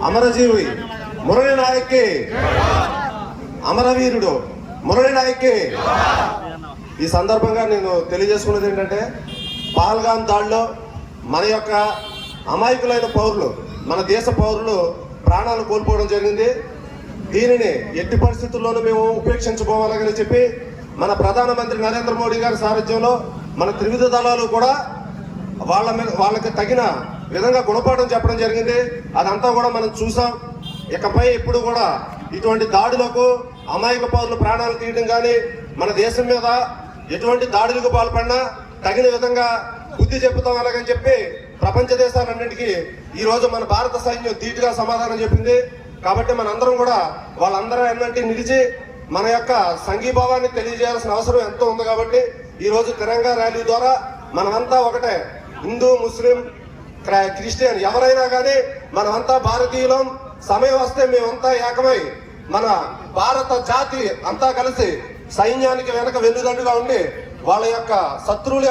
అమరజీవి మురళీ నాయక్, అమరవీరుడు మురళీ నాయక్. ఈ సందర్భంగా నేను తెలియజేసుకున్నది ఏంటంటే, పహల్గాం దాడిలో మన యొక్క అమాయకులైన పౌరులు, మన దేశ పౌరులు ప్రాణాలు కోల్పోవడం జరిగింది. దీనిని ఎట్టి పరిస్థితుల్లోనూ మేము ఉపేక్షించుకోవాలని చెప్పి మన ప్రధానమంత్రి నరేంద్ర మోడీ గారి సారథ్యంలో మన త్రివిధ దళాలు కూడా వాళ్ళకి తగిన విధంగా గుణపాఠం చెప్పడం జరిగింది. అదంతా కూడా మనం చూసాం. ఇకపై ఎప్పుడు కూడా ఇటువంటి దాడులకు అమాయక పౌరులు ప్రాణాలు తీయడం కానీ, మన దేశం మీద ఎటువంటి దాడులకు పాల్పడినా తగిన విధంగా బుద్ధి చెప్పుతాం అలాగని చెప్పి ప్రపంచ దేశాలన్నింటికీ ఈ రోజు మన భారత సైన్యం ధీటుగా సమాధానం చెప్పింది. కాబట్టి మనందరం కూడా వాళ్ళందరూ అన్నింటి నిలిచి మన యొక్క సంఘీభావాన్ని తెలియజేయాల్సిన అవసరం ఎంతో ఉంది. కాబట్టి ఈ రోజు తిరంగా ర్యాలీ ద్వారా మనమంతా ఒకటే, హిందూ, ముస్లిం, క్రిస్టియన్ ఎవరైనా కానీ మనమంతా భారతీయులం. సమయం వస్తే మేమంతా ఏకమై మన భారత జాతి అంతా కలిసి సైన్యానికి వెనక వెన్నుదండుగా ఉండి వాళ్ళ యొక్క శత్రువుల